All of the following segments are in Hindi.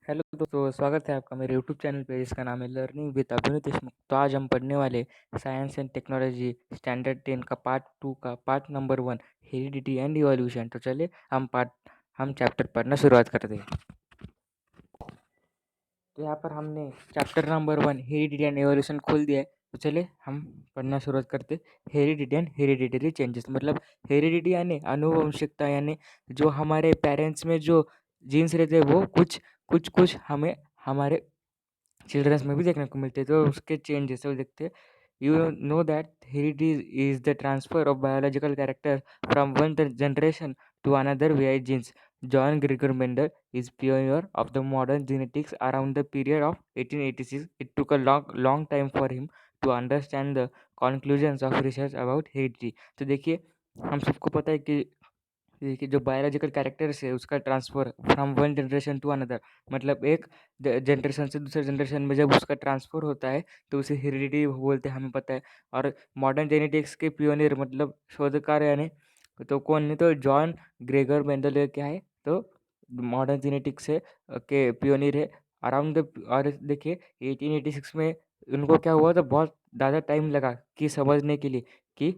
हेलो दोस्तों, स्वागत है आपका मेरे यूट्यूब चैनल पे जिसका नाम है लर्निंग विद अभिनव देशमुख। तो आज हम पढ़ने वाले साइंस एंड टेक्नोलॉजी स्टैंडर्ड 10 का पार्ट 2 का part number 1 heredity and evolution. तो चलिए हम चैप्टर पढ़ना शुरुआत करते हैं। तो यहाँ पर हमने chapter number 1 heredity and evolution खोल दिया है। तो चलिए हम पढ़ना शुरुआत करते। हेरिडिटी एंड हेरिडिटरी चेंजेस मतलब हेरिडिटी यानी आनुवंशिकता, यानी जो हमारे पेरेंट्स में जो जीन्स रहते हैं वो कुछ कुछ कुछ हमें हमारे चिल्ड्रंस में भी देखने को मिलते हैं। तो उसके चेंजेस वो देखते हैं। You know that heredity is the transfer of biological character from one generation to another via genes. John Gregor Mendel is pioneer of the modern genetics around the period of 1886. It took a long time for him to understand the conclusions of research about heredity. तो देखिए, हम सबको पता है कि देखिए जो बायोलॉजिकल कैरेक्टर्स है उसका transfer from one generation to another, मतलब एक जनरेशन से दूसरे जनरेशन में जब उसका ट्रांसफ़र होता है तो उसे हेरिडिटी बोलते हैं, हमें पता है। और मॉडर्न जेनेटिक्स के पियोनियर मतलब शोधकार यानी तो कौन है, तो जॉन ग्रेगर मेंडल क्या है, तो मॉडर्न जेनेटिक्स है के पियोनियर है अराउंड द। और देखिए 1886 में उनको क्या हुआ, तो बहुत ज़्यादा टाइम लगा कि समझने के लिए कि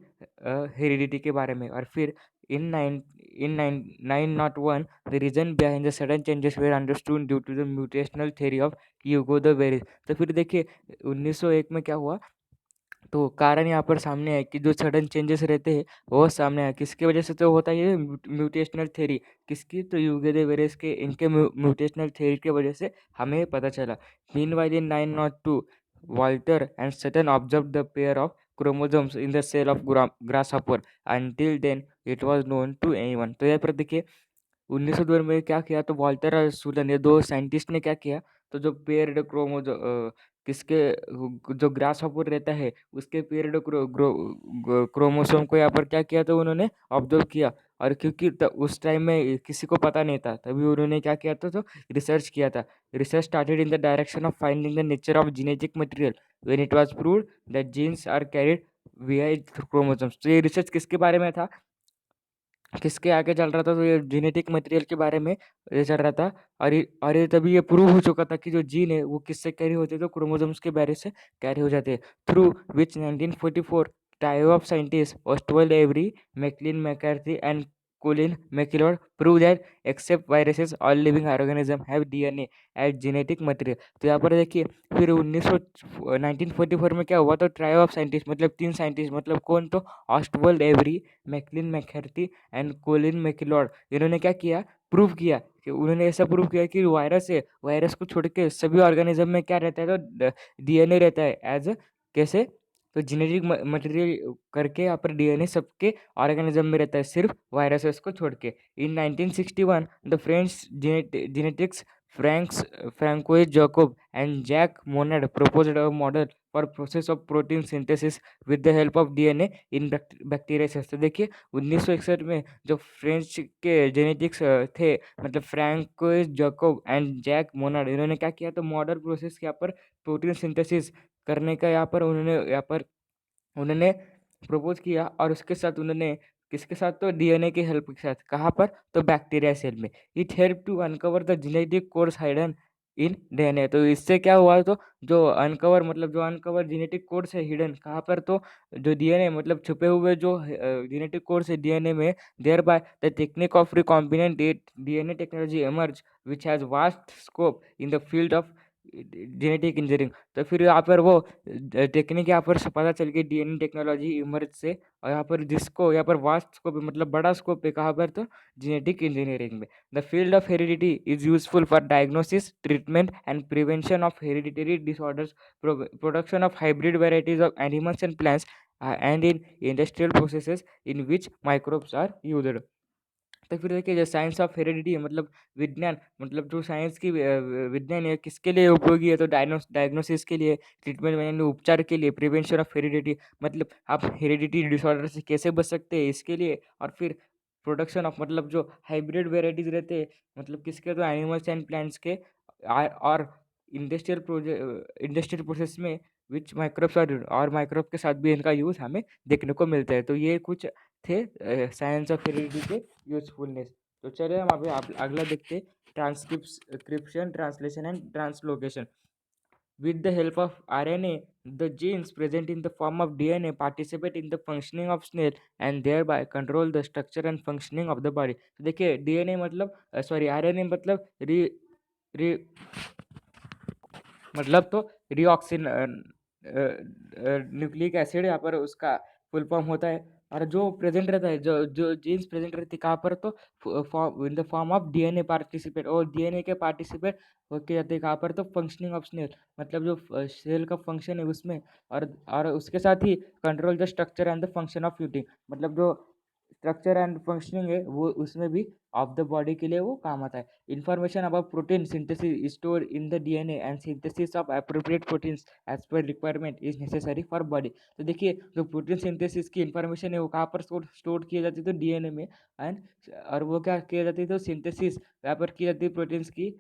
हेरिडिटी के बारे में। और फिर In nine in 901, the reason behind the sudden changes were understood due to the mutational theory of Hugo de Veres। तो फिर देखिए 1901 में क्या हुआ, तो कारण यहाँ पर सामने है कि जो सडन चेंजेस रहते हैं वो सामने है किसकी वजह से, तो होता है ये म्यूटेशनल थ्योरी किसकी, तो यूगे दे वेरेस के इनके म्यूटेशनल थ्योरी की वजह से हमें पता चला। Meanwhile in 902 Walter and Sutton observe the pair of chromosomes in the cell of grasshopper. Until then it was known to anyone. तो यहाँ पर देखिए 1902 में क्या किया, तो वॉल्टर और सुलन ये दो साइंटिस्ट ने क्या किया, तो जो पेयर्ड किसके जो ग्रास हॉपर रहता है उसके पेयर्ड क्रोमोसोम को यहाँ पर क्या किया, तो उन्होंने ऑब्जर्व किया। और क्योंकि उस टाइम में किसी को पता नहीं था, तभी उन्होंने क्या किया था, तो रिसर्च किया था। Research started in the direction of finding the nature of genetic material when it was proved that genes are carried via chromosomes. तो ये रिसर्च किसके बारे में था, किसके आगे चल रहा था, तो ये जेनेटिक मटेरियल के बारे में ये चल रहा था। और ये तभी ये प्रूव हो चुका था कि जो जीन है वो किससे कैरी होते हैं, तो क्रोमोसोम्स के बारे से कैरी हो जाते हैं। Through which 1944 trio of scientists Ostwald Avery, Maclean McCarthy and Colin McLeod prove that except viruses all living organisms have DNA as genetic material। तो यहाँ पर देखिए फिर 1944 में क्या हुआ, तो ट्रायो ऑफ साइंटिस्ट मतलब 3 साइंटिस्ट, मतलब कौन, तो Oswald Avery, Maclyn McCarty and Colin MacLeod, इन्होंने क्या किया, प्रूव किया कि उन्होंने ऐसा प्रूव किया कि वायरस है, वायरस को छोड़ के सभी ऑर्गेनिज्म में क्या रहता है, तो डीएनए रहता है एज कैसे, तो जेनेटिक मटेरियल करके यहाँ पर डीएनए सबके ऑर्गेनिज्म में रहता है सिर्फ वायरसेस को छोड़ के। In 1961 the French genetics Francois Jacob and Jacques Monod proposed a model for process of protein synthesis with the help of DNA in bacteria से। तो देखिए 1961 में जो फ्रेंच के जेनेटिक्स थे, मतलब Francois Jacob and Jacques Monod, इन्होंने क्या किया, तो मॉडर्न प्रोसेस के यहाँ पर प्रोटीन सिंथेसिस करने का उन्होंने प्रपोज किया। और उसके साथ उन्होंने किसके साथ, तो डीएनए की हेल्प के साथ, कहाँ पर, तो बैक्टीरिया सेल में। It help to uncover the genetic codes hidden in DNA. तो इससे क्या हुआ, तो जो अनकवर जेनेटिक कोड्स है हिडन कहाँ पर, तो जो डीएनए मतलब छुपे हुए जो जेनेटिक कोड्स है डीएनए में, thereby the technique of recombinant DNA technology emerge which has vast scope in the field of genetic engineering. तो फिर यहाँ पर वो टेक्निक यहाँ पर से पता चल गई डीएनए टेक्नोलॉजी इमर्ज से। और यहाँ पर जिसको यहाँ पर वास्ट स्कोप है, मतलब बड़ा स्कोप है, कहाँ पर, तो जेनेटिक इंजीनियरिंग में। The field of heredity is useful for diagnosis, treatment and prevention of hereditary disorders, production of hybrid varieties of animals and plants and in industrial processes in which microbes are used. तो फिर देखिए जो साइंस ऑफ हेरिडिटी है मतलब विज्ञान, मतलब जो साइंस की विज्ञान है किसके लिए उपयोगी है, तो डायग्नोसिस के लिए, ट्रीटमेंट यानी उपचार के लिए, प्रिवेंशन ऑफ हेरिडिटी मतलब आप हेरिडिटी डिसऑर्डर से कैसे बच सकते हैं इसके लिए। और फिर प्रोडक्शन ऑफ मतलब जो हाइब्रिड वेराइटीज रहते हैं, मतलब किसके, तो एनिमल्स एंड प्लांट्स के। और इंडस्ट्रियल प्रोसेस में विच माइक्रोब्स और माइक्रोब के साथ भी इनका यूज़ हमें देखने को मिलता है। तो ये कुछ थे साइंस ऑफ हेरिडिटी के यूजफुलनेस। तो चलिए हम अभी अगला देखते हैं transcription, translation, and translocation. With the help of RNA, the genes present in the form of DNA participate in the functioning of snail and thereby control the structure and functioning of the body. तो देखिए DNA मतलब सॉरी RNA मतलब री री मतलब तो रीऑक्सिन न्यूक्लिक एसिड यहाँ पर उसका फुल फॉर्म होता है। और जो प्रेजेंट रहता है, जो जो जीन्स प्रेजेंट रहती है कहाँ पर, तो form in the form of DNA participate, और डीएनए के पार्टिसिपेट होके जाते हैं कहाँ पर, तो फंक्शनिंग ऑफ स्नेल मतलब जो सेल का फंक्शन है उसमें। और उसके साथ ही control the structure and the function of यूटिंग मतलब जो स्ट्रक्चर एंड फंक्शनिंग है वो उसमें भी ऑफ द बॉडी के लिए वो काम आता है। Information about protein synthesis is stored in the DNA and synthesis of appropriate proteins as per requirement is necessary for body। तो देखिए जो प्रोटीन सिंथेसिस की इंफॉर्मेशन है वो कहाँ पर स्टोर की जाती है, तो डीएनए में। एंड और वो क्या किया जाती है, तो सिंथेसिस यहाँ पर की जाती है प्रोटीन्स की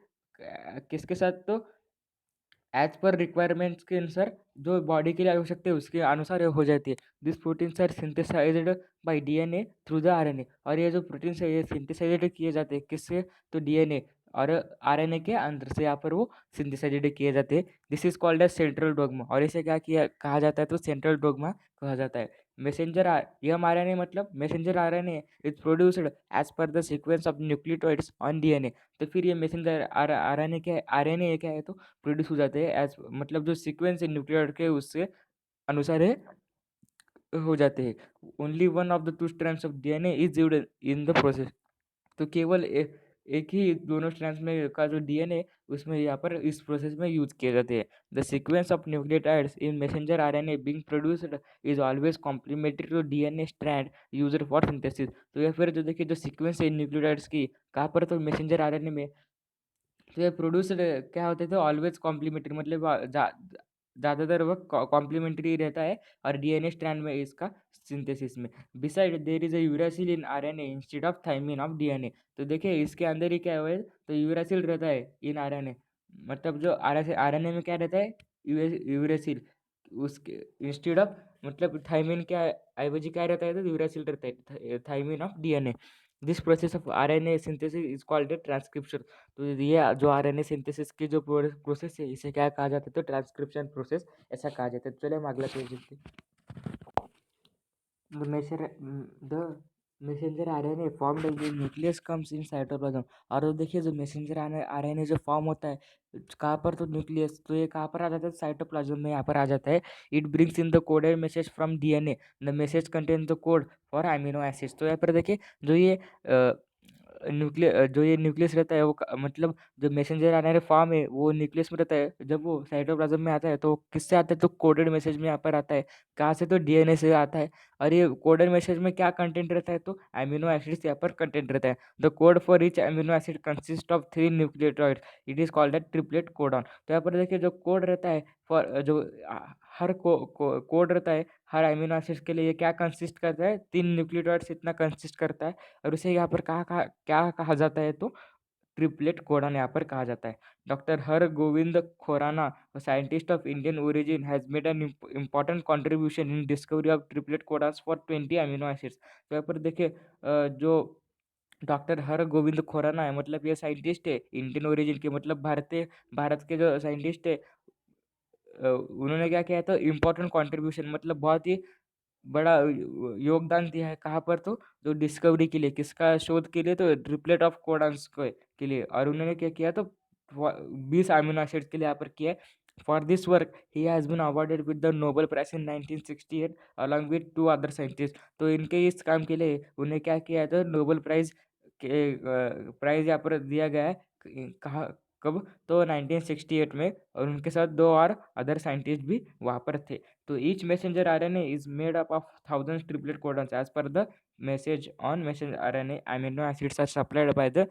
किसके साथ, तो एज पर रिक्वायरमेंट्स के अनुसार जो बॉडी के लिए आवश्यकता है उसके अनुसार ये हो जाती है। This proteins are synthesised by DNA through the RNA. और ये जो प्रोटीन्स है ये सिंथेसाइज्ड किए जाते हैं किससे, तो डीएनए और आरएनए के अंदर से यहाँ पर वो सिंथेसाइज्ड किए जाते हैं। This is called as central dogma, और इसे क्या किया कहा जाता है, तो सेंट्रल डोग्मा कहा जाता है। मैसेंजर यम आरएनए मतलब messenger RNA is produced as per the sequence of nucleotides on DNA. तो फिर ये मैसेंजर आरएनए क्या है, आरएनए क्या है, तो प्रोड्यूस हो जाते हैं एज मतलब जो सीक्वेंस है न्यूक्लियोटाइड के उससे अनुसार है हो जाते हैं। Only one of the two strands of DNA is used in the process. तो केवल एक ही दोनों स्ट्रैंड्स में का जो डीएनए उसमें यहाँ पर इस प्रोसेस में यूज किए जाते हैं। The sequence of nucleotides in messenger RNA being produced is always complementary to DNA strand used for synthesis. तो या फिर जो देखिए जो सीक्वेंस है न्यूक्लियोटाइड्स की कहाँ पर, तो मैसेंजर आरएनए में। तो ये प्रोड्यूस्ड क्या होते थे, ऑलवेज कॉम्प्लीमेंट्री मतलब ज़्यादातर वक्त कॉम्प्लीमेंट्री रहता है और डीएनए स्ट्रैंड में इसका सिंथेसिस में। Beside there is a uracil in RNA instead of thymine of DNA. तो देखिए इसके अंदर ही क्या है, तो यूरासिल रहता है इन आरएनए मतलब जो आरएनए में क्या रहता है, यूरासिल। उसके इंस्टेड ऑफ मतलब थाइमिन क्या एवजी क्या रहता है, तो यूरासिल रहता है thymine of DNA. This process of RNA synthesis is called a transcription. तो ये जो आरएनए सिंथेसिस की जो प्रोसेस है इसे क्या कहा जाता है, तो ट्रांसक्रिप्शन प्रोसेस ऐसा कहा जाता है। चलिए हम अगला पेज देखते हैं। The messenger RNA formed in nucleus comes in cytoplasm. और तो देखिए जो मैसेंजर आरएनए जो फॉर्म होता है कहाँ पर, तो न्यूक्लियस, तो ये कहाँ पर आ जाता है, साइटोप्लाज्म में यहाँ पर आ जाता है। It brings in the coded message from DNA. The message contain the code for amino acids. तो यहाँ पर देखिए जो ये जो ये न्यूक्लियस रहता है वो मतलब जो मैसेंजर आरएनए फॉर्म है वो न्यूक्लियस में रहता है। जब वो साइटोप्लाज्म में आता है तो किससे आता है, तो कोडेड मैसेज में यहाँ पर आता है। कहाँ से, तो डीएनए से आता है। और ये कोडेड मैसेज में क्या कंटेंट रहता है, तो अमीनो एसिड्स यहाँ पर कंटेंट रहता है। The code for each amino acid consist of 3 nucleotide. It is called the triplet codon. तो यहाँ पर देखिए जो कोड रहता है फॉर जो हर कोड रहता है हर अमीनो एसिड के लिए, ये क्या कंसिस्ट करता है, 3 न्यूक्लियोटाइड्स इतना कंसिस्ट करता है। और उसे यहाँ पर क्या कहा जाता है, तो ट्रिपलेट कोडॉन यहाँ पर कहा जाता है। Doctor her Govind Khorana, scientist of Indian origin, has made an important contribution in discovery of triplet codons for 20 amino acids. तो यहाँ पर देखिए जो डॉक्टर हर गोविंद खोराना है मतलब ये साइंटिस्ट है इंडियन ओरिजिन के, मतलब भारत के जो साइंटिस्ट है उन्होंने क्या किया, तो इम्पोर्टेंट कंट्रीब्यूशन मतलब बहुत ही बड़ा योगदान दिया है कहाँ पर, तो जो डिस्कवरी के लिए, किसका शोध के लिए, तो ट्रिपलेट ऑफ कोडॉन्स के लिए। और उन्होंने क्या किया, तो 20 अमीनो एसिड्स के लिए यहाँ पर किया है। For this work he has been awarded with the Nobel prize in 1968 along with 2 other scientist. तो इनके इस काम के लिए उन्हें क्या किया है, तो नोबेल प्राइज के प्राइज यहाँ पर दिया गया है। कहाँ, कब, तो 1968 में। और उनके साथ 2 और अदर साइंटिस्ट भी वहाँ पर थे। तो each messenger RNA is made up of thousands triplet codons as per the message on messenger RNA amino acids are supplied by the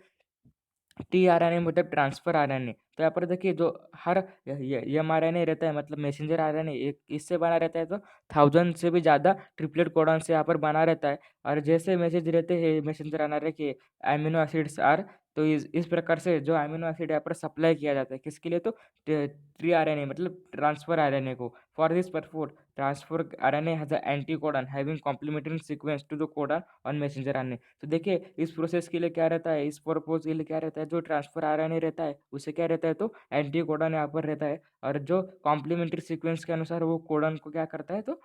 tRNA मतलब ट्रांसफर आरएनए। तो यहाँ पर देखिए जो हर एमआरएनए रहता है मतलब मैसेंजर आरएनए एक इससे बना रहता है, तो 1000 से भी ज़्यादा ट्रिपलेट कोडॉन से यहाँ पर बना रहता है। और जैसे मैसेज रहते हैं मैसेंजर आरएनए के अमीनो एसिड्स आर तो इस प्रकार से जो अमीनो एसिड यहाँ पर सप्लाई किया जाता है किसके लिए, तो ट्री आरएनए मतलब ट्रांसफर आरएनए को। For this purpose transfer RNA has a anticodon having complementary sequence to the codon on messenger RNA. तो देखिए इस प्रोसेस के लिए क्या रहता है, इस पर्पज के लिए क्या रहता है, जो ट्रांसफर आरएनए रहता है उसे क्या रहता है, तो एंटीकोडन यहाँ पर रहता है, और जो कॉम्प्लीमेंट्री सीक्वेंस के अनुसार वो कोडन को क्या करता है, तो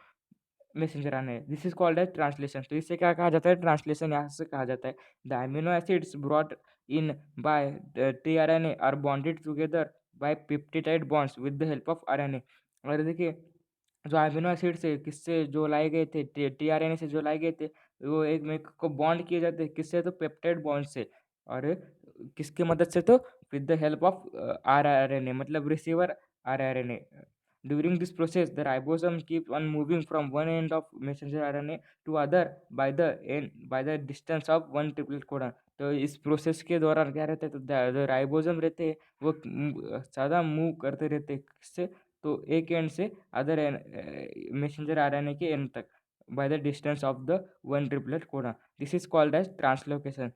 messenger RNA. This is called as translation. तो इससे क्या कहा जाता है, ट्रांसलेशन यहाँ से कहा जाता है। The amino acids brought in by tRNA are bonded together by peptide bonds with the help of RNA. और देखिए जो अमीनो एसिड से किससे जो लाए गए थे, टीआरएनए से जो लाए गए थे, वो एक में को बॉन्ड किए जाते हैं किससे, तो पेप्टाइड बॉन्ड से। और किसकी मदद से, तो with the help of rRNA मतलब receiver rRNA. During this process, the ribosome keeps on moving from one end of messenger RNA to other by the distance of one triplet codon। तो इस प्रोसेस के दौरान क्या रहता है, तो जो राइबोसोम रहते हैं वो ज़्यादा मूव करते रहते हैं किससे, तो एक एंड से अदर मैसेंजर आरएनए के एंड तक by the distance of the one triplet codon। This is called as translocation।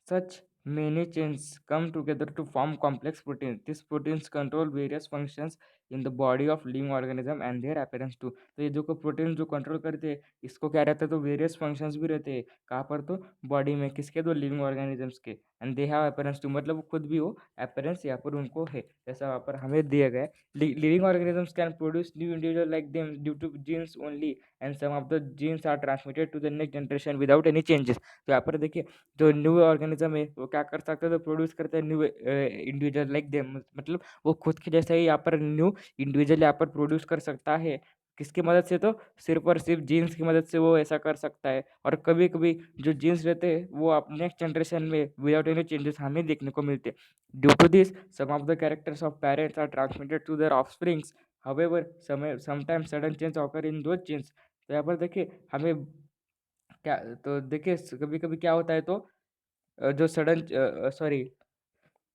Such many chains come together to form complex proteins। These proteins control various functions in the body of living organism and their appearance too। तो ये जो को प्रोटीन जो कंट्रोल करते हैं इसको क्या रहता है, तो वेरियस फंक्शंस भी रहते हैं कहाँ पर, तो बॉडी में किसके, तो लिविंग ऑर्गेनिजम्स के। And they have appearance to मतलब खुद भी वो अपीयरेंस यहाँ पर उनको है, जैसा वहाँ पर हमें दिया गया है। Living organisms can produce new individual like them due to genes only and some of the genes are transmitted to the next generation without any changes. तो यहाँ पर देखिए जो न्यू ऑर्गेनिज्म है वो क्या कर सकते हैं, तो प्रोड्यूस करते हैं न्यू इंडिविजुअल लाइक देम मतलब वो खुद के जैसा ही यहाँ पर न्यू इंडिविजुअल यहाँ पर प्रोड्यूस कर सकता है। किसकी मदद से, तो सिर्फ और सिर्फ जीन्स की मदद से वो ऐसा कर सकता है। और कभी कभी जो जीन्स रहते हैं वो आप नेक्स्ट जनरेशन में विदाउट एनी चेंजेस हमें देखने को मिलते हैं। Due to this some of the characters of parents are transmitted to their offsprings. However sometimes sudden change occur in those genes. तो यहाँ पर देखिए हमें क्या, तो देखिए कभी कभी क्या होता है, तो जो सडन सॉरी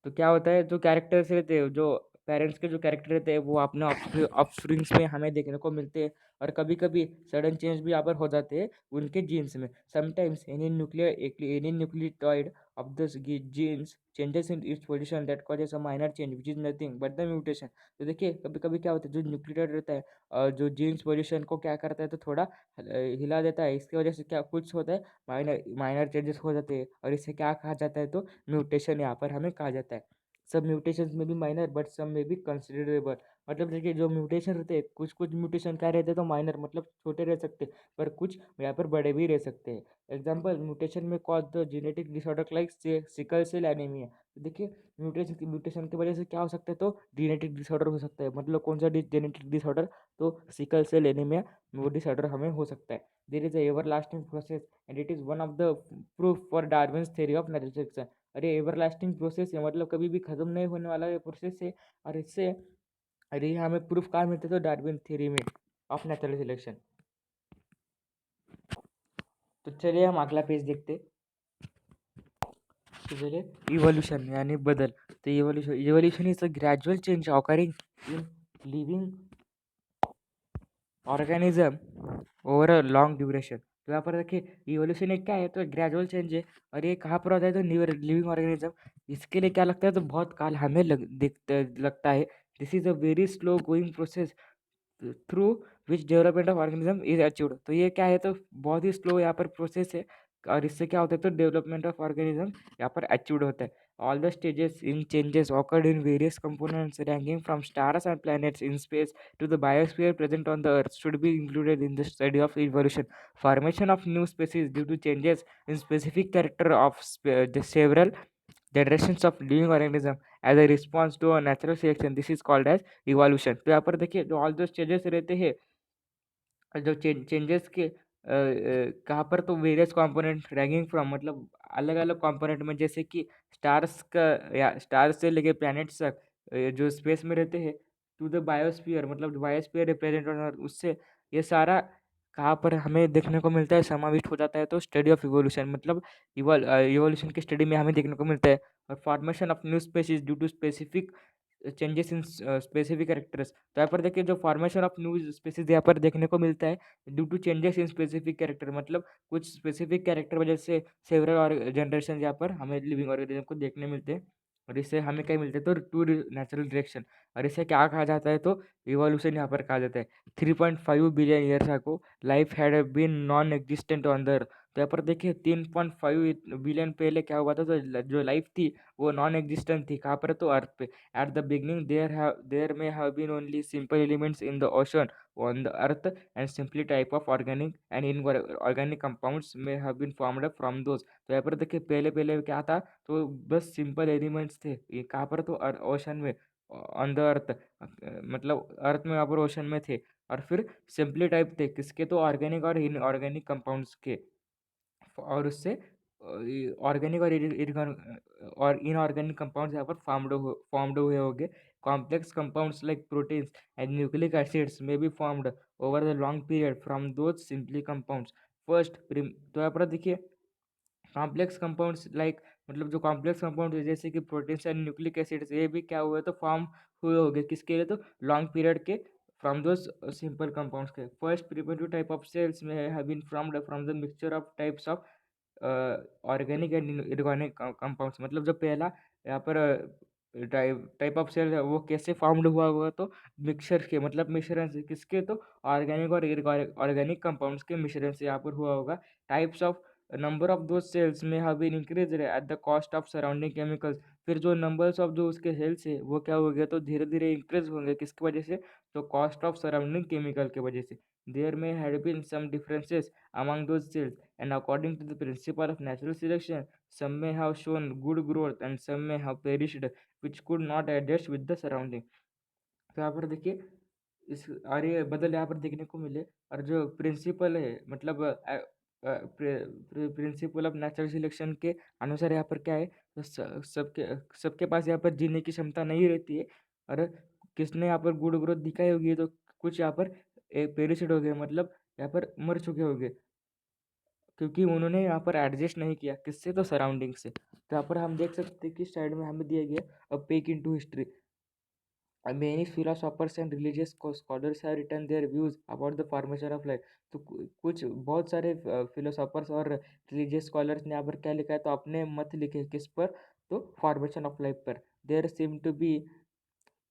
तो क्या होता है, जो कैरेक्टर्स रहते हैं जो पेरेंट्स के जो कैरेक्टर रहते हैं वो अपने ऑफस्प्रिंग्स में हमें देखने को मिलते हैं। और कभी कभी सडन चेंज भी यहाँ पर हो जाते हैं उनके जीन्स में। Sometimes any nucleotide of the genes changes in its position that causes a minor change which is nothing but the mutation. तो देखिए कभी कभी क्या होता है, जो न्यूक्लियोटाइड रहता है जो जीन्स पोजीशन को क्या करता है, तो थोड़ा हिला देता है। इसकी वजह से क्या कुछ होता है, माइनर माइनर चेंजेस हो जाते हैं, और इसे क्या कहा जाता है, तो म्यूटेशन यहाँ पर हमें कहा जाता है। सब म्यूटेशंस में भी माइनर बट सब में भी कंसिडरेबल। मतलब देखिए जो म्यूटेशन रहते हैं कुछ कुछ म्यूटेशन क्या रहते हैं, तो माइनर मतलब छोटे रह सकते हैं, पर कुछ यहाँ पर बड़े भी रह सकते हैं। एग्जाम्पल म्यूटेशन में cause the genetic disorder like sickle cell anaemia. तो देखिए म्यूटेशन की वजह से क्या हो सकता है, तो जेनेटिक डिसऑर्डर हो सकता है। मतलब कौन सा जेनेटिक डिसऑर्डर, तो सिकल सेल एनीमिया वो डिसऑर्डर हमें हो सकता है। There is a everlasting process and it is one of the proof for Darwin's theory of natural selection. अरे एवरलास्टिंग प्रोसेस है मतलब कभी भी खत्म नहीं होने वाला ये प्रोसेस है। और इससे अरे ये हमें प्रूफ कहाँ मिलते, तो डार्विन थ्योरी में ऑफ नेचुरल सिलेक्शन। तो चलिए हम अगला पेज देखते। तो चलिए इवोल्यूशन यानी बदल। तो evolution is a gradual change occurring in living organism over a long duration. तो यहाँ पर देखिए इवोल्यूशन एक क्या है, तो ग्रेजुअल चेंज है। और ये कहाँ पर होता है, तो लिविंग ऑर्गेनिज्म। इसके लिए क्या लगता है, तो बहुत काल हमें लगता है। This is a very slow going process through which development of organism is achieved. तो ये क्या है, तो बहुत ही स्लो यहाँ पर प्रोसेस है। और इससे क्या होता है, तो डेवलपमेंट ऑफ ऑर्गेनिज्म यहाँ पर अचीव्ड होता है। All the stages in changes occurred in various components ranking from stars and planets in space to the biosphere present on the earth should be included in the study of evolution। Formation of new species due to changes in specific character of the several generations of living organism as a response to a natural selection, this is called as evolution। तो यहाँ पर देखिए जो ऑल दो स्टेजेस रहते हैं, जो चेंजेस के कहाँ पर, तो वेरियस कंपोनेंट रैंकिंग फ्रॉम मतलब अलग अलग कंपोनेंट में, जैसे कि स्टार्स का या स्टार्स से लेके प्लैनेट्स तक जो स्पेस में रहते हैं, टू द बायोस्फीयर मतलब बायोस्फीयर रिप्रेजेंट और उससे ये सारा कहाँ पर हमें देखने को मिलता है, समाविष्ट हो जाता है। तो स्टडी ऑफ इवोल्यूशन मतलब इवोल्यूशन की स्टडी में हमें देखने को मिलता है। और formation of new species due to specific changes in specific characters. तो यहाँ पर देखिए जो फॉर्मेशन ऑफ न्यू स्पीसीज यहाँ पर देखने को मिलता है due to changes in specific character, मतलब कुछ स्पेसिफिक कैरेक्टर वजह से सेवरल और जनरेशन यहाँ पर हमें लिविंग ऑर्गेनिज्म को देखने मिलते हैं। और इससे हमें क्या मिलते हैं, तो टू नेचुरल डायरेक्शन। और इसे क्या कहा जाता है, तो इवोल्यूशन यहाँ पर कहा जाता है। 3.5 billion years ago life had been non existent on the earth. तो यहाँ पर देखिए 3.5 बिलियन पहले क्या हुआ था, तो जो लाइफ थी वो नॉन एग्जिस्टेंट थी, कहाँ पर, तो अर्थ पे। At the beginning, there may have been only simple elements in the ocean on the earth, and simply type of organic and inorganic compounds may have been formed from those। तो यहाँ पर देखिए पहले पहले क्या था, तो बस सिंपल एलिमेंट्स थे, ये कहाँ पर, तो ओशन में, ऑन द अर्थ, मतलब अर्थ में, यहाँ पर ओशन में थे। और फिर सिंपली टाइप थे किसके, तो ऑर्गेनिक और इनऑर्गेनिक कंपाउंड्स के। और उससे ऑर्गेनिक और इनऑर्गेनिक कंपाउंड्स यहाँ पर फॉर्म्ड हुए होंगे। Complex compounds like proteins and nucleic acids में be formed over the long period from those simply compounds. तो यहाँ पर देखिए कॉम्प्लेक्स कंपाउंड्स लाइक, मतलब जो कॉम्प्लेक्स कंपाउंड है जैसे कि प्रोटीन्स एंड न्यूक्लिक एसिड्स, ये भी क्या हुए, तो फॉर्म हुए होंगे किसके लिए, तो लॉन्ग पीरियड के, फ्रॉम दोज सिंपल कंपाउंड्स के। First primitive type of cells में have been formed from the mixture of types of organic and inorganic compounds. मतलब जो पहला यहाँ पर टाइप ऑफ सेल है वो कैसे फॉर्म्ड हुआ हुआ, तो मिक्सचर के, मतलब मिश्रण से, किसके, तो ऑर्गेनिक और ऑर्गेनिक कंपाउंड्स के मिश्रण से यहाँ पर हुआ होगा। टाइप्स ऑफ नंबर ऑफ दो सेल्स में have been increase at the cost of surrounding chemicals. फिर जो नंबर्स ऑफ जो उसके सेल्स है वो क्या हो गया, तो धीरे धीरे इंक्रीज होंगे किसकी वजह से, तो कॉस्ट ऑफ सराउंडिंग केमिकल की वजह से। There may had been some differences among those cells, and according to the principle of natural selection, some may have shown good growth and some may have perished, which could not adjust with the surrounding। तो यहाँ पर देखिए इस और ये बदल यहाँ पर देखने को मिले। और जो प्रिंसिपल है, मतलब प्रिंसिपल ऑफ नेचुरल सिलेक्शन के अनुसार यहाँ पर क्या है, तो सबके सबके पास यहाँ पर जीने की क्षमता नहीं रहती है। और किसने यहाँ पर गुड ग्रोथ दिखाई होगी, तो कुछ यहाँ पर पेरिसिड हो गए, मतलब यहाँ पर मर चुके होंगे, क्योंकि उन्होंने यहाँ पर एडजस्ट नहीं किया किससे, तो सराउंडिंग से। तो यहाँ पर हम देख सकते हैं कि साइड में हमें दिया गया a peek into history. Many philosophers and religious scholars have written their views about the formation of life। तो कुछ बहुत सारे फिलोसोफर्स और रिलीजियस स्कॉलर्स ने यहाँ पर क्या लिखा है, तो अपने मत लिखे हैं किस पर, तो फॉर्मेशन ऑफ लाइफ पर। There seem to be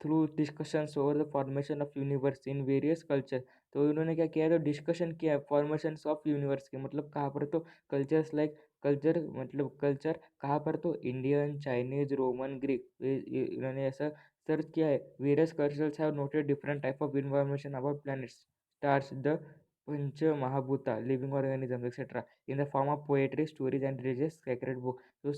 through discussions over the formation of universe in various culture. तो इन्होंने क्या किया है, तो डिस्कशन किया है फॉर्मेशन ऑफ यूनिवर्स के, मतलब कहाँ पर, तो कल्चर्स लाइक, कल्चर मतलब कल्चर कहाँ पर, तो इंडियन, चाइनीज, रोमन, ग्रीक, इन्होंने ऐसा सर्च किया है। Various cultures have noted different type of information about planets, stars, the panch mahabhuta, living organism etcetera in the form of poetry, stories and religious sacred book. तो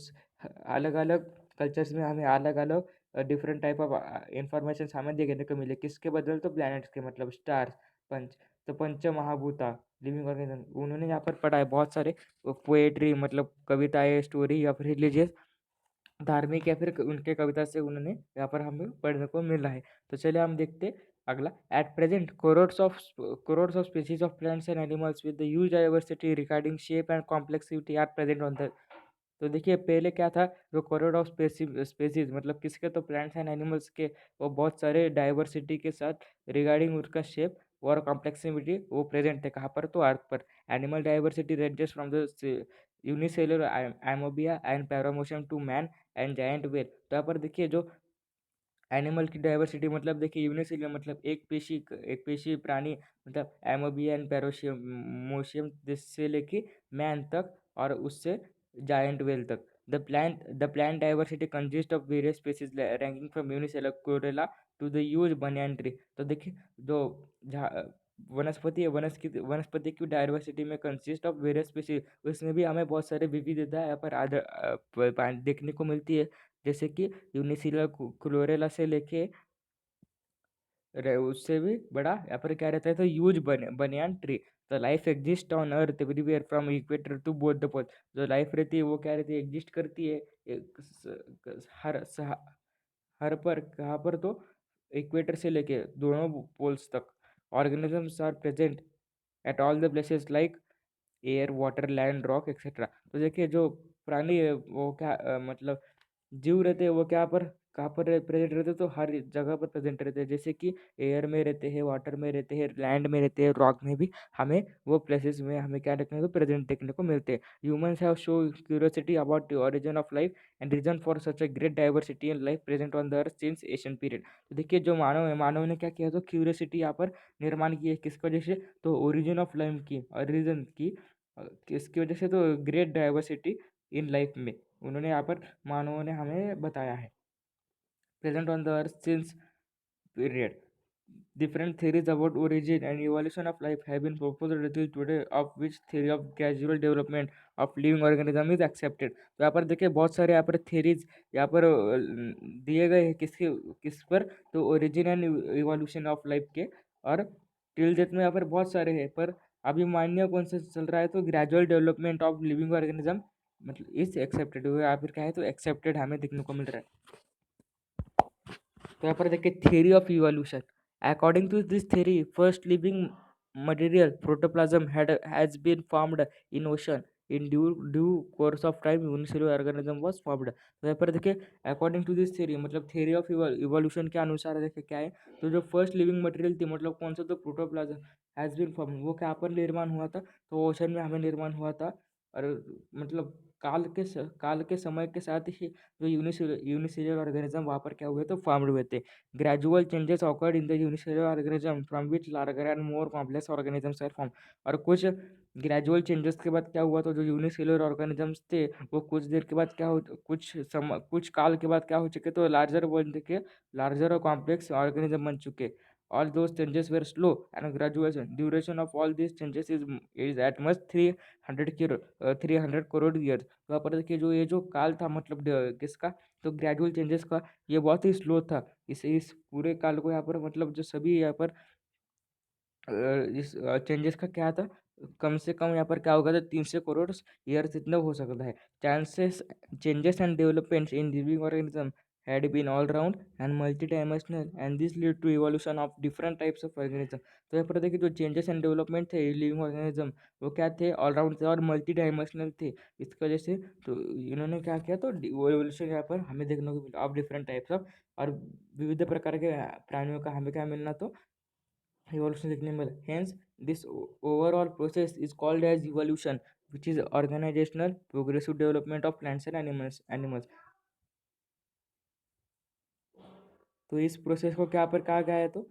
अलग अलग कल्चर्स में हमें अलग अलग डिफरेंट टाइप ऑफ इंफॉर्मेशन हमें देखने को मिले, किसके बदल, तो प्लैनेट्स के, मतलब स्टार्स, पंच, तो पंच महाभूता, लिविंग ऑर्गेनिज्म, उन्होंने यहाँ पर पढ़ा है बहुत सारे पोएट्री, मतलब कविताएं, स्टोरी, या फिर रिलीजियस, धार्मिक, या फिर उनके कविता से उन्होंने यहाँ पर हमें पढ़ने को मिला है। तो चलिए हम देखते हैं अगला। At present crores of species of plants and animals with the huge diversity regarding shape and complexity are present on the. तो देखिए पहले क्या था, जो करोड़ ऑफ स्पेसीज, मतलब किसके, तो प्लांट्स एंड एनिमल्स के, वो बहुत सारे डाइवर्सिटी के साथ रिगार्डिंग उसका शेप और कॉम्प्लेक्सिटी वो प्रेजेंट थे, कहाँ पर, तो अर्थ पर। Animal diversity ranges from the unicellular amoeba and paramecium to man and giant whale. तो यहाँ पर देखिए जो एनिमल की डाइवर्सिटी, मतलब देखिए यूनिसेलुलर, मतलब एक पेशी प्राणी, मतलब एमोबिया एंड पैरोशियम मोशियम से लेके मैन तक, और उससे जायंट वेल तक। The plant diversity consist of various species ranking from unicellular chlorella to the huge banyan tree. तो देखिए जो वनस्पति है, वनस्पति की डाइवर्सिटी में कंसिस्ट ऑफ वेरियस स्पीसीज, उसमें भी हमें बहुत सारे विविधता यहाँ पर देखने को मिलती है। जैसे कि यूनिसेलुलर क्लोरेला से लेके उससे भी बड़ा यहाँ पर क्या रहता है, तो यूज बनियान ट्री। तो life exist on earth everywhere from equator to both the pole. जो लाइफ रहती है वो क्या रहती है, एग्जिस्ट करती है हर हर पर, कहाँ पर, तो इक्वेटर से लेके दोनों पोल्स तक। Organisms are present at all the places like air, water, land, rock etcetera. तो देखिए जो प्राणी है वो क्या मतलब जीव रहते हैं वो क्या पर कहाँ पर प्रेजेंट रहते हैं, तो हर जगह पर प्रेजेंट रहते हैं, जैसे कि एयर में रहते हैं, वाटर में रहते हैं, लैंड में रहते हैं, रॉक में भी हमें वो प्लेसेस में हमें क्या देखने को प्रेजेंट देखने को मिलते हैं। Humans have show curiosity about the origin of life and reason for such a great diversity in life present on the earth since ancient period. तो देखिए जो मानव है, मानव ने क्या किया, तो क्यूरियोसिटी यहाँ पर निर्माण की है, किसकी वजह से, तो ओरिजिन ऑफ लाइफ की और रीजन की किसकी वजह से, तो ग्रेट डाइवर्सिटी इन लाइफ में उन्होंने यहाँ पर मानवों ने हमें बताया है। present on the earth since period. Different theories about origin and evolution of life have been proposed until today, of which theory of gradual development of living organism is accepted. तो यहाँ पर देखिए बहुत सारे यहाँ पर theories यहाँ पर दिए गए हैं किसके किस पर, तो origin and evolution of life के, और till date में यहाँ पर बहुत सारे हैं, पर अभी मान्य कौन सा चल रहा है, तो gradual development of living organism मतलब इस एक्सेप्टेड हुआ, या फिर क्या है, तो एक्सेप्टेड हमें देखने को मिल रहा है। तो यहाँ पर देखिए theory of evolution. According to this theory first living material protoplasm has been formed in ocean in due course of time unicellular organism was formed. तो यहाँ पर देखिए अकॉर्डिंग टू दिस थियरी मतलब थियरी ऑफ इवोल्यूशन के अनुसार देखिए क्या है, तो जो फर्स्ट लिविंग मटेरियल थी मतलब कौन सा, तो प्रोटोप्लाज्म हैज बीन फॉर्म्ड, वो क्या पर निर्माण हुआ था, तो ओशन में हमें निर्माण हुआ था। और मतलब काल के समय के साथ ही जो यूनिसेलुलर ऑर्गेनिज्म वहाँ पर क्या हुए, तो फॉर्म्ड हुए थे। Gradual changes occurred in the unicellular organism from which larger and more complex organisms are form. और कुछ ग्रेजुअल चेंजेस के बाद क्या हुआ, तो जो यूनिसेलुलर ऑर्गेनिजम्स थे वो कुछ देर के बाद क्या हो, कुछ काल के बाद क्या हो चुके, तो लार्जर बन चुके, लार्जर और कॉम्प्लेक्स ऑर्गेनिज्म बन चुके। All those changes were slow and gradual. Duration of all these changes is at most 300 crore years. तो यहाँ पर देखिए जो ये जो काल था मतलब किसका, तो ग्रेजुअल चेंजेस का, ये बहुत ही स्लो था। इस पूरे काल को यहाँ पर मतलब जो सभी यहाँ पर इस चेंजेस का क्या था, कम से कम यहाँ पर क्या होगा, तो 300 करोड़ ईयर्स इतना हो सकता है। Chances changes and developments in living organism had been all round and multidimensional and this led to evolution of different types of organism। तो यहाँ पर देखिए जो चेंजेस एंड डेवलपमेंट थे लिविंग ऑर्गेनिज्म वो क्या थे, ऑल राउंड थे और मल्टी डायमेंशनल थे। इसकी वजह से तो इन्होंने क्या किया, तो एवोल्यूशन यहाँ पर हमें देखने को मिला ऑफ डिफरेंट टाइप्स ऑफ, और विविध प्रकार के प्राणियों का हमें क्या मिलना, तो evolution देखने में मिला। Hence, this overall process is called as evolution, which is organizational progressive development of plants and animals। तो इस प्रोसेस को क्या पर कहा गया है, तो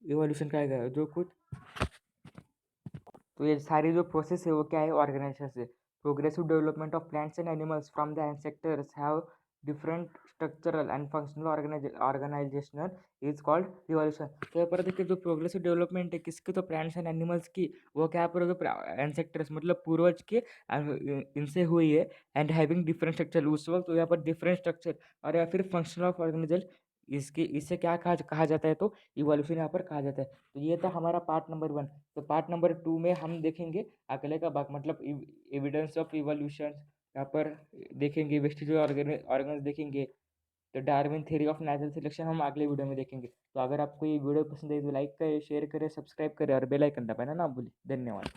इवोल्यूशन कहा गया है। जो कुछ तो ये सारी जो प्रोसेस है वो क्या है, ऑर्गेनाइजेशन से। Progressive development of plants and animals from the ancestors have different structural and functional organisational is called revolution. तो यहाँ पर देखिए जो प्रोग्रेसिव डेवलपमेंट है किसकी, तो प्लांट्स एंड एनिमल्स की, वो क्या पर जो एंसेस्टर्स मतलब पूर्वज के इनसे हुई है, एंड हैविंग डिफरेंट स्ट्रक्चर उस वक्त, तो यहाँ पर डिफरेंट स्ट्रक्चर और या फिर फंक्शनल ऑफ ऑर्गेनाइजेशन, इसके इससे क्या कहा जाता है, तो इवोल्यूशन यहाँ पर कहा जाता है। तो ये था हमारा पार्ट नंबर 1। तो पार्ट नंबर 2 में हम देखेंगे अगले का भाग मतलब एविडेंस ऑफ इवोल्यूशन, यहाँ पर देखेंगे वेस्टिजियल ऑर्गन्स देखेंगे। तो Darwin theory of natural selection हम अगले वीडियो में देखेंगे। तो अगर आपको ये वीडियो पसंद आई तो लाइक करें, शेयर करें, सब्सक्राइब करें और बेल आइकन दबाना ना भूलें। धन्यवाद।